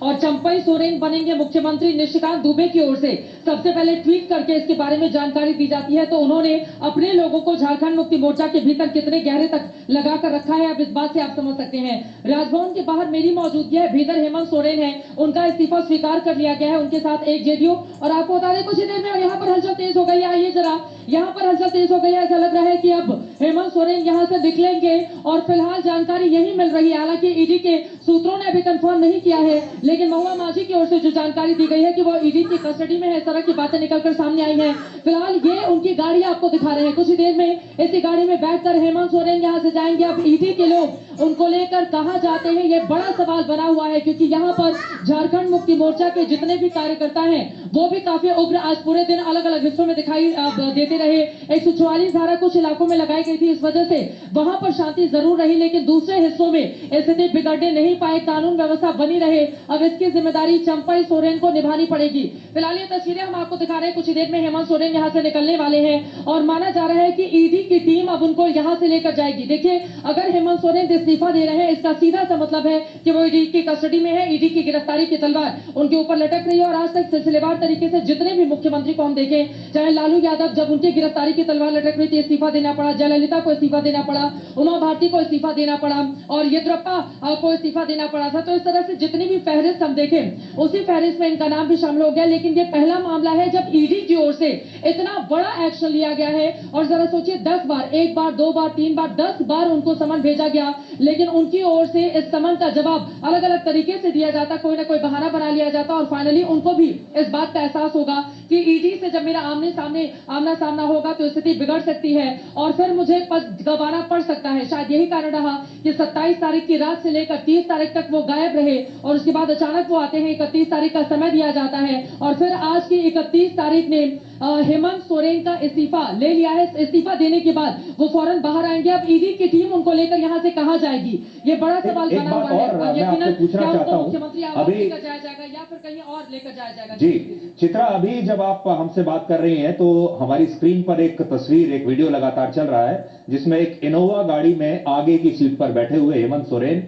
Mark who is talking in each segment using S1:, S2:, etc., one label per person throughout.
S1: और चंपई सोरेन बनेंगे मुख्यमंत्री निशिकांत दुबे की ओर से सबसे पहले ट्वीट करके इसके बारे में जानकारी दी जाती है। तो उन्होंने अपने लोगों को झारखंड मुक्ति मोर्चा के भीतर कितने गहरे तक लगा कर रखा है, अब इस बात से आप समझ सकते हैं। राजभवन के बाहर मेरी मौजूदगी है, भीतर हेमंत सोरेन है, उनका इस्तीफा स्वीकार कर लिया गया है, उनके साथ एक जेडीयू। और आपको बता दें कुछ ही देर में यहाँ पर हलचल तेज हो गई है। आइए जरा, यहाँ पर हलचल तेज हो गई है। ऐसा लग रहा है कि अब हेमंत सोरेन यहाँ से निकलेंगे और फिलहाल जानकारी यही मिल रही है। हालांकि ईडी के सूत्रों ने अभी कंफर्म नहीं किया है, लेकिन महुआ माझी की ओर से जो जानकारी दी गई है कि वो ईडी की कस्टडी में है, इस तरह की बातें निकलकर सामने आई हैं। फिलहाल ये उनकी गाड़ी आपको दिखा रहे हैं, कुछ ही देर में इसी गाड़ी में बैठकर हेमंत सोरेन यहाँ से जाएंगे। अब ईडी के लोग उनको लेकर कहां जाते हैं, ये बड़ा सवाल बना हुआ है, क्योंकि यहाँ पर झारखंड मुक्ति मोर्चा के जितने भी कार्यकर्ता हैं वो भी काफी उग्र आज पूरे दिन अलग अलग हिस्सों में दिखाई देते रहे। 144 धारा कुछ इलाकों में लगाई गई थी, इस वजह से वहां पर शांति जरूर रही, लेकिन दूसरे हिस्सों में स्थिति बिगड़ने नहीं पाए, कानून व्यवस्था बनी रहे। अब इसकी जिम्मेदारी चंपई सोरेन को निभानी पड़ेगी। फिलहाल ये तस्वीरें हम आपको दिखा रहे हैं, कुछ ही देर में हेमंत सोरेन यहाँ से निकलने वाले हैं और माना जा रहा है कि ईडी की टीम अब उनको यहाँ से लेकर जाएगी। देखिए, अगर हेमंत सोरेन इस्तीफा दे रहे हैं, इसका सीधा सा मतलब है कि वो ईडी की कस्टडी में है, ईडी की गिरफ्तारी की तलवार उनके ऊपर लटक रही है। और आज तक सिलसिलेवार तरीके से जितने भी मुख्यमंत्री को हम देखें, चाहे लालू यादव जब उनकी गिरफ्तारी की तलवार लटक रही थी इस्तीफा देना पड़ा, जयललिता को इस्तीफा देना पड़ा, उमा भारती को इस्तीफा देना पड़ा और येद्रप्पा को इस्तीफा देना पड़ा था। तो इस तरह से जितनी भी फहरिस्त हम देखें, उसी फहरिस्त में इनका नाम भी शामिल हो गया। लेकिन ये पहला मामला है जब ईडी की ओर से इतना बड़ा एक्शन लिया गया है। और जरा सोचिए, 10 बार, 1 बार, 2 बार, 3 बार, 10 बार उनको समन भेजा गया, लेकिन उनकी ओर से इस समन का जवाब अलग अलग तरीके से दिया जाता, कोई ना कोई बहाना बना लिया जाता और फाइनली उनको भी इस बात का एहसास होगा कि ईडी से जब मेरा आमना सामना होगा तो स्थिति बिगड़ सकती है और फिर मुझे पद गंवाना पड़ सकता है। शायद यही कारण रहा कि 27 तारीख की रात से लेकर 30 तारीख तक वो गायब रहे और उसके बाद अचानक वो आते हैं, 31 तारीख का समय दिया जाता है और फिर आज की 31 तारीख ने हेमंत सोरेन का इस्तीफा ले लिया है। इस्तीफा देने के बाद वो फौरन बाहर आएंगे। अब ईडी की टीम उनको लेकर यहाँ से कहाँ जाएगी, ये बड़ा सवाल बना हुआ है। और यकीनन क्या उनको मुख्यमंत्री आवास लेकर जाया जाएगा या फिर कहीं और लेकर जाया जाएगा।
S2: जी चित्रा, अभी जब आप हमसे बात कर रही हैं तो हमारी स्क्रीन पर एक तस्वीर, एक वीडियो लगातार चल रहा है जिसमें एक इनोवा गाड़ी में आगे की सीट पर बैठे हुए हेमंत सोरेन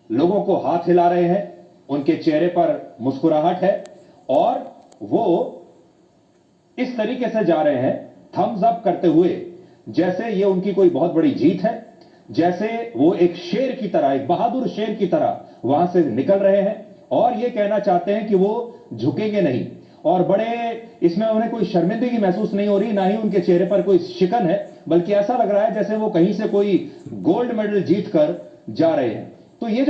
S2: लोगों को हाथ हिला रहे हैं, उनके चेहरे पर मुस्कुराहट है और वो इस तरीके से जा रहे हैं थम्स अप करते हुए, जैसे ये उनकी कोई बहुत बड़ी जीत है, जैसे वो एक शेर की तरह, एक बहादुर शेर की तरह वहां से निकल रहे हैं और ये कहना चाहते हैं कि वो झुकेंगे नहीं। और बड़े इसमें उन्हें कोई शर्मिंदगी महसूस नहीं हो रही, ना ही उनके चेहरे पर कोई शिकन है, बल्कि ऐसा लग रहा है जैसे वो कहीं से कोई गोल्ड मेडल जीत कर जा रहे हैं। तो ये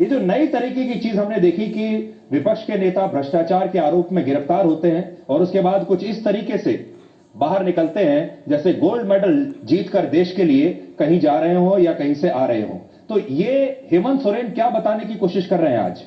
S2: जो नई तरीके की चीज हमने देखी कि विपक्ष के नेता भ्रष्टाचार के आरोप में गिरफ्तार होते हैं और उसके बाद कुछ इस तरीके से बाहर निकलते हैं जैसे गोल्ड मेडल जीतकर देश के लिए कहीं जा रहे हो या कहीं से आ रहे हो। तो ये हेमंत सोरेन क्या बताने की कोशिश कर रहे हैं आज?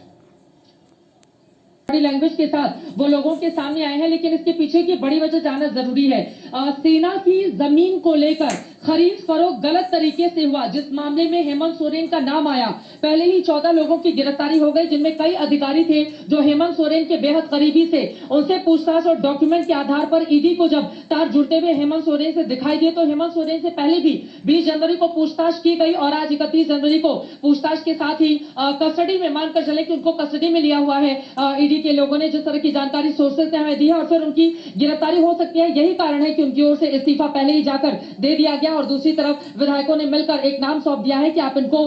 S1: बड़ी लैंग्वेज के साथ वो लोगों के सामने आए हैं, लेकिन इसके पीछे की बड़ी वजह जानना जरूरी है। सेना की जमीन को लेकर खरीद फरोख्त गलत तरीके से हुआ, जिस मामले में हेमंत सोरेन का नाम आया, पहले ही 14 लोगों की गिरफ्तारी हो गई, जिनमें कई अधिकारी थे जो हेमंत सोरेन के बेहद करीबी से उनसे पूछताछ और डॉक्यूमेंट के आधार पर ईडी को जब तार जुड़ते हुए हेमंत सोरेन से दिखाई दिए, तो हेमंत सोरेन से पहले भी 20 जनवरी को पूछताछ की गई और आज 31 जनवरी को पूछताछ के साथ ही कस्टडी में, मानकर चले कि उनको कस्टडी में लिया हुआ है ईडी के लोगों ने, जिस तरह की जानकारी सोर्सेज ने हमें दी है, और फिर उनकी गिरफ्तारी हो सकती है। यही कारण है कि उनकी ओर से इस्तीफा पहले ही जाकर दे दिया गया और दूसरी तरफ विधायकों ने मिलकर एक नाम सौंप दिया है कि आप इनको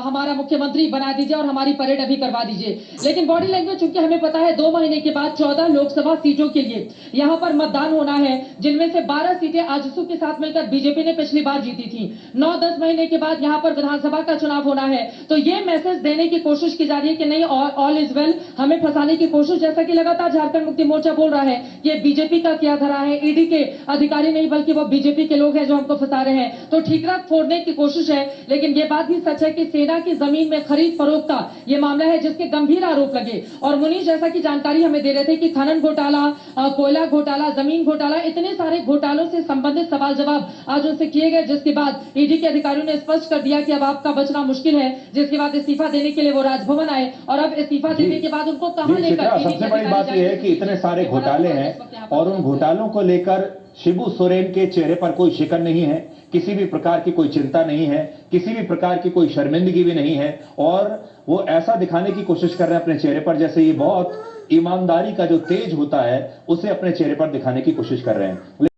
S1: हमारा मुख्यमंत्री बना दीजिए और हमारी परेड अभी करवा दीजिए। लेकिन बॉडी लैंग्वेज, चूंकि हमें पता है 2 महीने के बाद 14 लोकसभा सीटों के लिए यहां पर मतदान होना है, जिनमें से 12 सीटें आजसू के साथ मिलकर बीजेपी ने पिछली बार जीती थी। 9-10 महीने के बाद यहां पर विधानसभा का चुनाव होना है, तो ये मैसेज देने की कोशिश की जा रही है कि नहीं, ऑल इज वेल, हमें फंसाने की कोशिश, जैसा कि लगातार झारखंड मुक्ति मोर्चा बोल रहा है कि बीजेपी का क्या धरा है, ईडी के अधिकारी नहीं बल्कि वो बीजेपी के लोग हैं जो हमको फंसा रहे हैं। तो ठीकरा फोड़ने की कोशिश है। लेकिन ये बात भी सच है कि सेना की जमीन में खरीद फरोख्त का ये मामला है जिसके गंभीर आरोप लगे। और मुनीश, जैसा कि जानकारी हमें दे रहे थे कि खनन घोटाला, कोयला घोटाला, जमीन घोटाला, इतने सारे घोटालों से संबंधित सवाल जवाब आज उनसे किए गए, जिसके बाद ईडी के अधिकारियों ने स्पष्ट कर दिया कि अब आपका बचना मुश्किल है, जिसके बाद इस्तीफा देने के लिए वो राजभवन आए और अब इस्तीफा देने के बाद उनको कहां लेकर,
S2: सबसे बड़ी बात यह है कि इतने सारे घोटाले हैं और उन घोटालों को लेकर शिबू सोरेन के चेहरे पर कोई शिकन नहीं है, किसी भी प्रकार की कोई चिंता नहीं है, किसी भी प्रकार की कोई शर्मिंदगी भी नहीं है और वो ऐसा दिखाने की कोशिश कर रहे हैं अपने चेहरे पर जैसे ये बहुत ईमानदारी का जो तेज होता है उसे अपने चेहरे पर दिखाने की कोशिश कर रहे हैं।